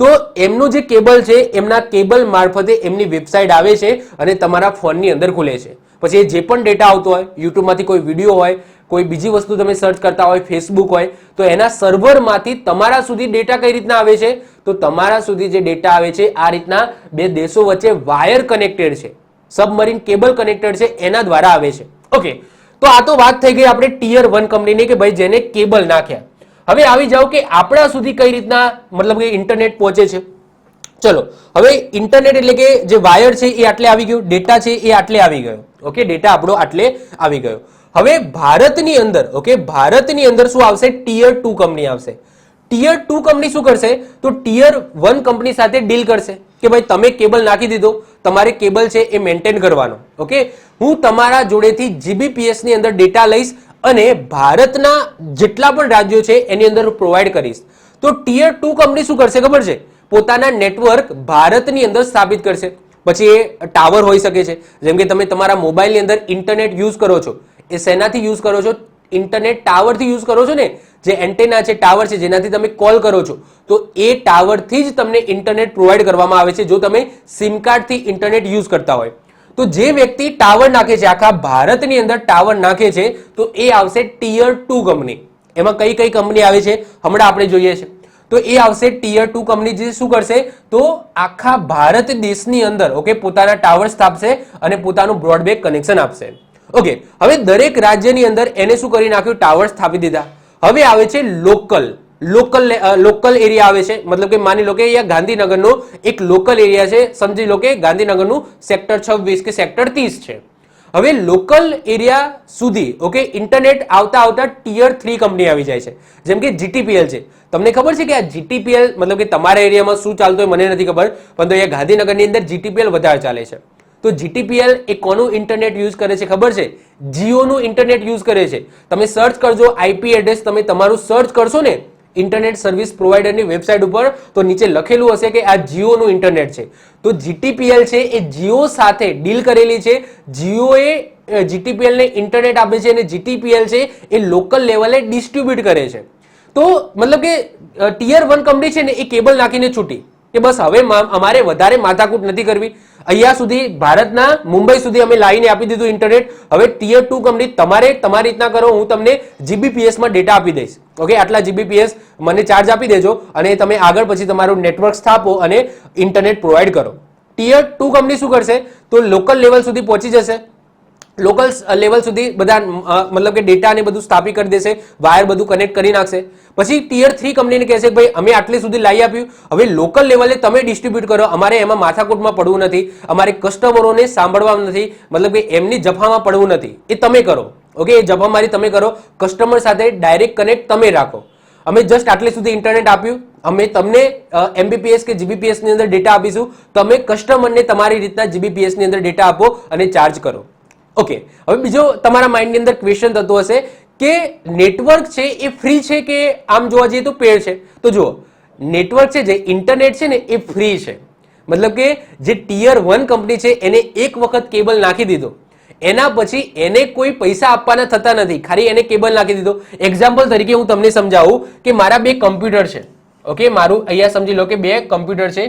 તો એમનું જે કેબલ છે એમના કેબલ મારફતે એમની વેબસાઇટ આવે છે અને તમારા ફોનની અંદર ખુલે છે. પછી જે પણ ડેટા આવતો હોય, યુટ્યુબમાંથી કોઈ વિડીયો હોય, કોઈ બીજી વસ્તુ તમે સર્ચ કરતા હોય, ફેસબુક હોય, તો એના સર્વરમાંથી તમારા સુધી ડેટા કઈ રીતના આવે છે? તો તમારા સુધી જે ડેટા આવે છે આ રીતના બે દેશો વચ્ચે વાયર કનેક્ટેડ છે, સબમરીન કેબલ કનેક્ટેડ છે, એના દ્વારા આવે છે. ઓકે, તો આ તો વાત થઈ ગઈ આપણે ટિયર 1 કંપનીની કે ભાઈ જેને કેબલ નાખ્યા. હવે આવી જાઓ કે આપણા સુધી કઈ રીતના મતલબ કે ઇન્ટરનેટ પહોંચે છે. ચલો, હવે ઇન્ટરનેટ એટલે કે જે વાયર છે એ આટલે આવી ગયું, ડેટા છે એ આટલે આવી ગયો. ઓકે, ડેટા આપણો આટલે આવી ગયો. હવે ભારતની અંદર, ઓકે, ભારતની અંદર શું આવશે? ટિયર 2 કંપની આવશે. ટિયર 2 કંપની શું કરશે? તો ટિયર 1 કંપની સાથે ડીલ કરશે કે ભાઈ તમે કેબલ નાખી દીધો, તમારે કેબલ છે એ મેન્ટેન કરવાનો. ઓકે, હું તમારા જોડેથી જીબીપીએસ ની અંદર ડેટા લઈશ અને ભારતના જેટલા પણ રાજ્યો છે એની અંદર પ્રોવાઈડ કરીશ. તો ટિયર 2 કંપની શું કરશે ખબર છે? પોતાના નેટવર્ક ભારતની અંદર સ્થાપિત કરશે. પછી એ ટાવર હોઈ શકે છે. જેમ કે તમે તમારા મોબાઈલની અંદર ઇન્ટરનેટ યુઝ કરો છો, એ શેનાથી યુઝ કરો છો? ઇન્ટરનેટ ટાવરથી યુઝ કરો છો ને, જે એન્ટેના છે, ટાવર છે, જેનાથી તમે કોલ કરો છો, તો એ ટાવરથી જ તમને ઇન્ટરનેટ પ્રોવાઈડ કરવામાં આવે છે જો તમે સિમ કાર્ડથી ઇન્ટરનેટ યુઝ કરતા હોય. તો જે વ્યક્તિ ટાવર નાખે છે, આખા ભારતની અંદર ટાવર નાખે છે, તો એ આવશે ટિયર 2 કંપની. એમાં કઈ કઈ કંપની આવે છે હમણાં આપણે જોઈએ છે. તો એ આવશે ટિયર 2 કંપની, જે શું કરશે? તો આખા ભારત દેશની અંદર, ઓકે, પોતાના ટાવર સ્થાપશે અને પોતાનું બ્રોડબેન્ડ કનેક્શન આપશે. ઓકે, હવે દરેક રાજ્યની અંદર એને શું કરી નાખ્યું? ટાવર સ્થાપી દીધા. હવે આવે છે લોકલ એરિયા આવે છે. મતલબ કે માની લો કે અહીંયા ગાંધીનગરનો એક લોકલ એરિયા છે, સમજી લો કે ગાંધીનગરનું સેક્ટર 26 કે સેક્ટર 30 છે. હવે લોકલ એરિયા સુધી, ઓકે, ઇન્ટરનેટ આવતા આવતા ટિયર 3 કંપની આવી જાય છે. જેમ કે જીટીપીએલ છે. તમને ખબર છે કે આ જીટીપીએલ મતલબ કે તમારા એરિયામાં શું ચાલતું હોય મને નથી ખબર, પરંતુ અહીંયા ગાંધીનગરની અંદર જીટીપીએલ વધારે ચાલે છે. તો જીટીપીએલ એ કોનું ઇન્ટરનેટ યુઝ કરે છે ખબર છે? જીઓનું ઇન્ટરનેટ યુઝ કરે છે. તમે સર્ચ કરજો, આઈપી એડ્રેસ તમે તમારું સર્ચ કરશો ને ઇન્ટરનેટ સર્વિસ પ્રોવાઈડરની વેબસાઇટ ઉપર, તો નીચે લખેલું હશે કે આ જીઓનું ઇન્ટરનેટ છે. તો જીટીપીએલ છે એ જીઓ સાથે ડીલ કરેલી છે. જીઓએ જીટીપીએલ ને ઇન્ટરનેટ આપે છે અને જીટીપીએલ છે એ લોકલ લેવલે ડિસ્ટ્રીબ્યુટ કરે છે. તો મતલબ કે ટિયર 1 કંપની છે ને એ કેબલ નાખીને છૂટી કે બસ હવે અમારે વધારે માથાકૂટ નથી કરવી. અહીંયા સુધી ભારતના મુંબઈ સુધી અમે લાવીને આપી દીધું ઇન્ટરનેટ. હવે ટિયર 2 કંપની તમારે તમારી રીતના કરો, હું તમને જીબીપીએસમાં ડેટા આપી દઈશ. ઓકે, આટલા જીબીપીએસ મને ચાર્જ આપી દેજો અને તમે આગળ પછી તમારું નેટવર્ક સ્થાપો અને ઇન્ટરનેટ પ્રોવાઈડ કરો. ટિયર 2 કંપની શું કરશે? તો લોકલ લેવલ સુધી પહોંચી જશે. લોકલ લેવલ સુધી બધા મતલબ કે ડેટા ને બધું સ્થાપિત કરી દેશે, વાયર બધું કનેક્ટ કરી નાખશે. પછી ટિયર 3 કંપનીને કહેશે કે ભાઈ અમે આટલી સુધી લાવી આપ્યું, હવે લોકલ લેવલે તમે ડિસ્ટ્રીબ્યુટ કરો, અમારે એમાં માથાકૂટમાં પડવું નથી, અમારે કસ્ટમરોને સાંભળવા નથી, મતલબ કે એમની જફામાં પડવું નથી, એ તમે કરો. ઓકે, એ જફામારી તમે કરો, કસ્ટમર સાથે ડાયરેક્ટ કનેક્ટ તમે રાખો. અમે જસ્ટ આટલે સુધી ઇન્ટરનેટ આપ્યું, અમે તમને એમબીપીએસ કે જીબીપીએસ ની અંદર ડેટા આપીશું, તમે કસ્ટમરને તમારી રીતના જીબીપીએસ ની અંદર ડેટા આપો અને ચાર્જ કરો. ઓકે, હવે બીજો તમારા માઇન્ડની અંદર ક્વેશ્ચન થતો હશે કે નેટવર્ક છે એ ફ્રી છે કે આમ જોવા જઈએ તો પેડ છે? તો જુઓ, નેટવર્ક છે જે ઇન્ટરનેટ છે ને એ ફ્રી છે. મતલબ કે જે ટીયર 1 કંપની છે એને એક વખત કેબલ નાખી દીધો, એના પછી એને કોઈ પૈસા આપવાના થતા નથી, ખાલી એને કેબલ નાખી દીધો. એક્ઝામ્પલ તરીકે હું તમને સમજાવું કે મારા બે કમ્પ્યુટર છે. ઓકે, મારું અહીંયા સમજી લો કે બે કમ્પ્યુટર છે,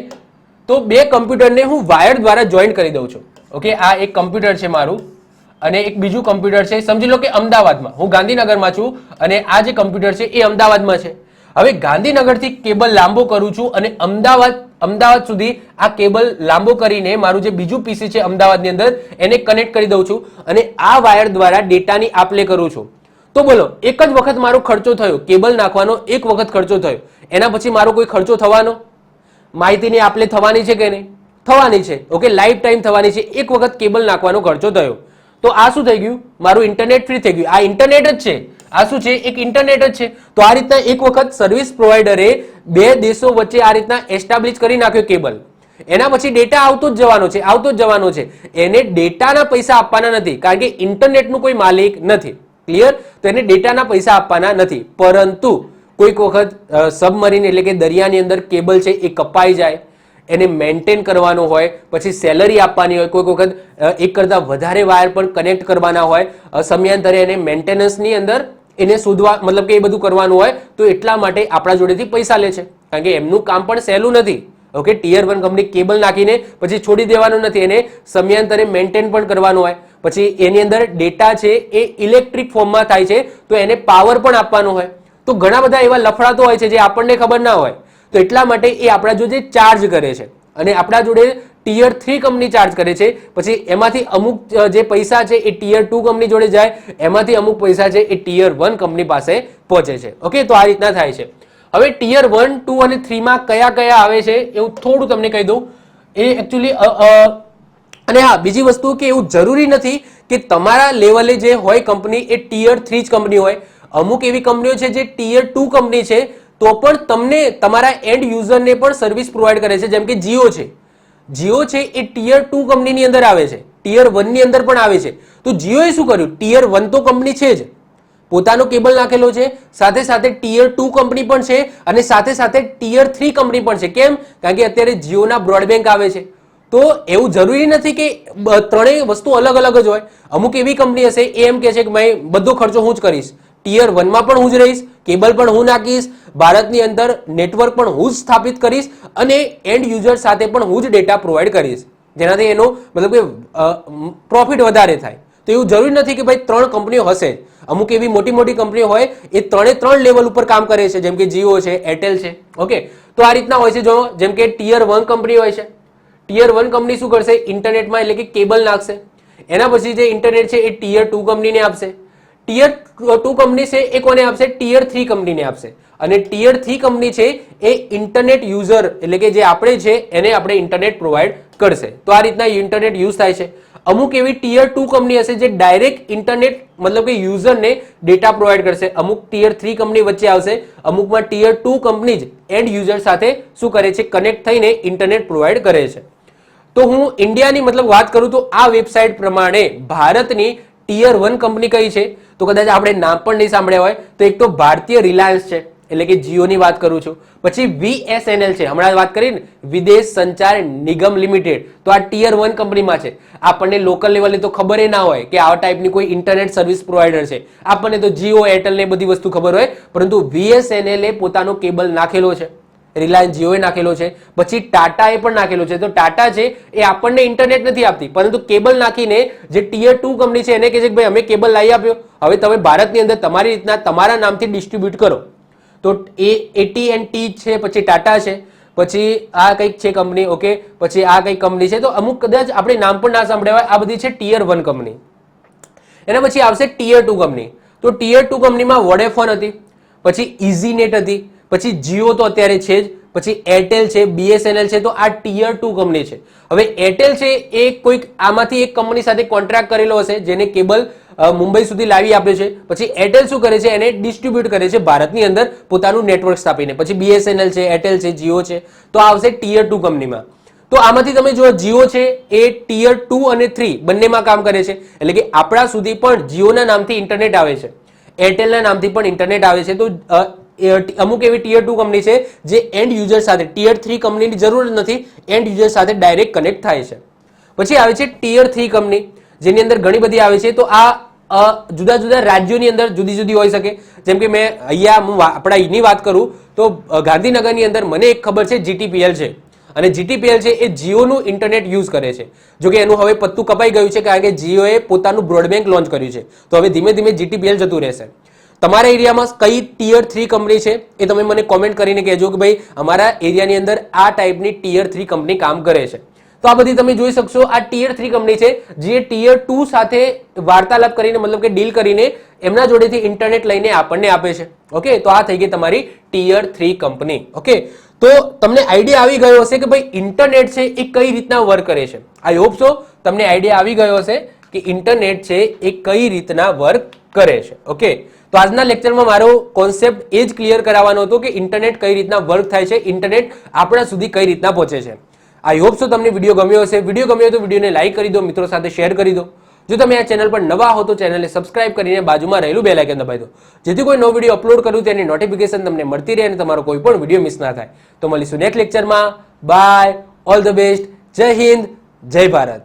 તો બે કમ્પ્યુટરને હું વાયર દ્વારા જોઈન્ટ કરી દઉં છું. ઓકે, આ એક કમ્પ્યુટર છે મારું અને એક બીજું કમ્પ્યુટર છે, સમજી લો કે અમદાવાદમાં, હું ગાંધીનગરમાં છું અને આ જે કમ્પ્યુટર છે એ અમદાવાદમાં છે. હવે ગાંધીનગરથી કેબલ લાંબો કરું છું અને અમદાવાદ સુધી આ કેબલ લાંબો કરીને મારું જે બીજું પીસી છે અમદાવાદની અંદર એને કનેક્ટ કરી દઉં છું અને આ વાયર દ્વારા ડેટાની આપ લે કરું છું. તો બોલો, એક જ વખત મારો ખર્ચો થયો, કેબલ નાખવાનો એક વખત ખર્ચો થયો, એના પછી મારો કોઈ ખર્ચો થવાનો? માહિતીની આપ લે થવાની છે કે નહીં? થવાની છે. ઓકે, લાઈફ ટાઈમ થવાની છે. એક વખત કેબલ નાખવાનો ખર્ચો થયો, તો આ શું થઈ ગયું? મારું ઇન્ટરનેટ ફ્રી થઈ ગયું. આ ઇન્ટરનેટ જ છે, આ શું છે? એક ઇન્ટરનેટ જ છે. તો આ રીતના એક વખત સર્વિસ પ્રોવાઈડરે બે દેશો વચ્ચે આ રીતના એસ્ટાબ્લિશ કરી નાખ્યો કેબલ. એના પછી ડેટા આવતો જ જવાનો છે, આવતો જ જવાનો છે. એને ડેટાના પૈસા આપવાના નથી, કારણ કે ઇન્ટરનેટનું કોઈ માલિક નથી. ક્લિયર? તો એને ડેટાના પૈસા આપવાના નથી. પરંતુ કોઈક વખત સબમરીન એટલે કે દરિયાની અંદર કેબલ છે એ કપાઈ જાય, એને મેન્ટેન કરવાનું હોય, પછી સેલરી આપવાની હોય, કોઈક વખત એક કરતાં વધારે વાયર પણ કનેક્ટ કરવાના હોય, સમયાંતરે એને મેન્ટેનન્સની અંદર એને શોધવા, મતલબ કે એ બધું કરવાનું હોય, તો એટલા માટે આપણા જોડેથી પૈસા લે છે, કારણ કે એમનું કામ પણ સહેલું નથી. ઓકે, ટીયર 1 કંપની કેબલ નાખીને પછી છોડી દેવાનું નથી, એને સમયાંતરે મેન્ટેન પણ કરવાનું હોય, પછી એની અંદર ડેટા છે એ ઇલેક્ટ્રિક ફોર્મમાં થાય છે, તો એને પાવર પણ આપવાનો હોય. તો ઘણા બધા એવા લફડાતો હોય છે જે આપણને ખબર ના હોય, તો એટલા માટે એ આપણા જોડે ચાર્જ કરે છે અને આપણા જોડે ટીયર 3 કંપની ચાર્જ કરે છે. પછી એમાંથી અમુક જે પૈસા છે એ ટીયર 2 કંપની જોડે જાય, એમાંથી અમુક પૈસા છે એ ટીયર 1 કંપની પાસે પહોંચે છે. ઓકે, તો આ રીતના થાય છે. હવે ટીયર 1, 2 અને 3 માં કયા કયા આવે છે એવું થોડું તમને કહી દઉં. એ એકચ્યુઅલી અને હા, બીજી વસ્તુ કે એવું જરૂરી નથી કે તમારા લેવલે જે હોય કંપની એ ટીયર 3 જ કંપની હોય. અમુક એવી કંપનીઓ છે જે ટીયર 2 કંપની છે, તો પણ તમને તમારા એન્ડ યુઝરને પણ સર્વિસ પ્રોવાઈડ કરે છે. જેમ કે જીઓ છે, જીઓ છે એ ટીયર 2 કંપનીની અંદર આવે છે, ટીયર 1 ની અંદર પણ આવે છે. તો જીઓએ શું કર્યું? ટીયર 1 તો કંપની છે જ, પોતાનો કેબલ નાખેલો છે, સાથે સાથે ટીયર 2 કંપની પણ છે અને સાથે સાથે ટીયર 3 કંપની પણ છે. કેમ? કારણ કે અત્યારે જીઓના બ્રોડબેન્ડ આવે છે. તો એવું જરૂરી નથી કે ત્રણેય વસ્તુ અલગ અલગ જ હોય. અમુક એવી કંપની હશે એ એમ કે છે કે ભાઈ બધો ખર્ચો હું જ કરીશ, ટીયર 1 માં પણ હું જ રહીશ, કેબલ પણ હું નાખીશ, ભારતની અંદર નેટવર્ક પણ હું જ સ્થાપિત કરીશ અને એન્ડ યુઝર સાથે પણ હું જ ડેટા પ્રોવાઈડ કરીશ, જેનાથી એનો મતલબ કે પ્રોફિટ વધારે થાય. તો એવું જરૂરી નથી કે ભાઈ ત્રણ કંપનીઓ હશે. અમુક એવી મોટી મોટી કંપનીઓ હોય એ ત્રણ લેવલ ઉપર કામ કરે છે, જેમ કે જીઓ છે, એરટેલ છે. ઓકે, તો આ રીતના હોય છે. જો જેમ કે ટીયર 1 કંપની હોય છે, ટીયર 1 કંપની શું કરશે? ઇન્ટરનેટમાં એટલે કે કેબલ નાખશે, એના પછી જે ઇન્ટરનેટ છે એ ટીયર 2 કંપનીને આપશે. ટીયર 2 કંપની છે એ કોને આપશે? ટીયર 3 કંપનીને આપશે. અને ટીયર 3 કંપની છે એ ઇન્ટરનેટ યુઝર એટલે કે જે આપણે છે એને આપણે ઇન્ટરનેટ પ્રોવાઈડ કરશે. તો આ રીતના ઇન્ટરનેટ યુઝ થાય છે. અમુક એવી ટીયર 2 કંપની હશે જે ડાયરેક્ટ ઇન્ટરનેટ મતલબ કે યુઝરને ડેટા પ્રોવાઈડ કરશે. અમુક ટીયર 3 કંપની વચ્ચે આવશે, અમુકમાં ટીયર 2 કંપની જ એન્ડ યુઝર સાથે શું કરે છે? કનેક્ટ થઈને ઇન્ટરનેટ પ્રોવાઈડ કરે છે. તો હું ઇન્ડિયાની મતલબ વાત કરું તો આ વેબસાઇટ પ્રમાણે ભારતની ટીયર 1 કંપની કઈ છે? તો કદાચ આપણે નામ પણ નહીં સાંભળ્યા હોય તો એક તો ભારતીય રિલાયન્સ છે, એટલે કે જીઓની વાત કરું છું. પછી VSNL છે, હમણાં વાત કરી ને, વિદેશ સંચાર નિગમ લિમિટેડ, તો આ ટીયર 1 કંપનીમાં છે. આપણને લોકલ લેવલે તો ખબર ના હોય કે આવા ટાઈપની કોઈ ઇન્ટરનેટ સર્વિસ પ્રોવાઈડર છે. આપણને તો જીઓ, એરટેલ ને બધી વસ્તુ ખબર હોય, પરંતુ VSNL એ પોતાનો કેબલ નાખેલો છે, રિલાયન્સ જીઓએ નાખેલો છે, પછી ટાટાએ પણ નાખેલો છે. તો ટાટા છે એ આપણને ઇન્ટરનેટ નથી આપતી, પરંતુ કેબલ નાખીને જે ટીયર 2 કંપની છે એને કહે છે કે ભાઈ અમે કેબલ લાવી આપ્યો, હવે તમે ભારતની અંદર તમારી રીતના તમારા નામથી ડિસ્ટ્રીબ્યુટ કરો. તો એ AT&T છે, પછી ટાટા છે, પછી આ કંઈક છે કંપની. ઓકે, પછી આ કંઈક કંપની છે. તો અમુક કદાચ આપણે નામ પણ ના સાંભળ્યા હોય. આ બધી છે ટીયર 1 કંપની. એના પછી આવશે ટીયર 2 કંપની. તો ટીયર 2 કંપનીમાં વોડેફોન હતી, પછી ઇઝીનેટ હતી, પછી જીઓ તો અત્યારે છે જ, પછી એરટેલ છે, BSNL છે. તો આ ટીયર 2 કંપની છે. હવે એરટેલ છે એ કોઈક આમાંથી એક કંપની સાથે કોન્ટ્રાક્ટ કરેલો હશે જેને કેબલ મુંબઈ સુધી લાવી આપે છે. પછી એરટેલ શું કરે છે, એને ડિસ્ટ્રીબ્યુટ કરે છે ભારતની અંદર પોતાનું નેટવર્ક સ્થાપીને. પછી બીએસએનએલ છે, એરટેલ છે, જીઓ છે, તો આ આવશે ટીયર 2 કંપનીમાં. તો આમાંથી તમે જો જીઓ છે એ ટીયર 2 અને 3 બંનેમાં કામ કરે છે. એટલે કે આપણા સુધી પણ જીઓના નામથી ઇન્ટરનેટ આવે છે, એરટેલના નામથી પણ ઇન્ટરનેટ આવે છે. તો અમુક એવી ટીયર 2 કંપની છે જે એન્ડ યુઝર સાથે, ટીયર 3 કંપનીની જરૂર નથી, એન્ડ યુઝર સાથે ડાયરેક્ટ કનેક્ટ થાય છે. પછી આવે છે ટીયર 3 કંપની, જેની અંદર ઘણી બધી આવે છે. તો આ જુદા જુદા રાજ્યોની અંદર જુદી જુદી હોઈ શકે. જેમ કે મેં અહીંયા હું આપણા અહીંની વાત કરું તો ગાંધીનગરની અંદર મને એક ખબર છે જીટીપીએલ છે, અને જીટીપીએલ છે એ જીઓનું ઇન્ટરનેટ યુઝ કરે છે. જો કે એનું હવે પત્તું કપાઈ ગયું છે, કારણ કે જીઓએ પોતાનું બ્રોડબેન્ડ લોન્ચ કર્યું છે. તો હવે ધીમે ધીમે જીટીપીએલ જતું રહેશે. તમારા એરિયામાં કઈ ટીયર 3 કંપની છે એ તમે મને કોમેન્ટ કરીને કહેજો કે ભાઈ અમારા એરિયાની અંદર આ ટાઈપની ટીયર 3 કંપની કામ કરે છે. તો આ બધી તમે જોઈ શકશો, આ ટીયર 3 કંપની છે જે ટીયર 2 સાથે વાર્તાલાપ કરીને, મતલબ કે ડીલ કરીને એમના જોડેથી ઇન્ટરનેટ લઈને આપણને આપે છે. ઓકે, તો આ થઈ ગઈ તમારી ટીયર 3 કંપની. ઓકે, તો તમને આઈડિયા આવી ગયો હશે કે ભાઈ ઇન્ટરનેટ છે એ કઈ રીતના વર્ક કરે છે. આઈ હોપ સો તમને આઈડિયા આવી ગયો હશે કે ઇન્ટરનેટ છે એ કઈ રીતના વર્ક કરે છે. ઓકે, તો આજના લેક્ચરમાં મારો કોન્સેપ્ટ એ જ ક્લિયર કરાવવાનો હતો કે ઇન્ટરનેટ કઈ રીતના વર્ક થાય છે, ઇન્ટરનેટ આપણા સુધી કઈ રીતના પહોંચે છે. આઈ હોપ સો તમને વિડીયો ગમ્યો હશે. વિડીયો ગમ્યો હોય તો વિડીયોને લાઈક કરી દો, મિત્રો સાથે શેર કરી દો. જો તમે આ ચેનલ પર નવા હો તો ચેનલને સબસ્ક્રાઇબ કરીને બાજુમાં રહેલું બેલ આઇકન દબાવી દો, જેથી કોઈ નવો વિડીયો અપલોડ કરું તેની નોટિફિકેશન તમને મળતી રહે અને તમારો કોઈ પણ વિડીયો મિસ ના થાય. તો મળીશું નેક્સ્ટ લેક્ચરમાં. બાય, ઓલ ધ બેસ્ટ, જય હિન્દ, જય ભારત.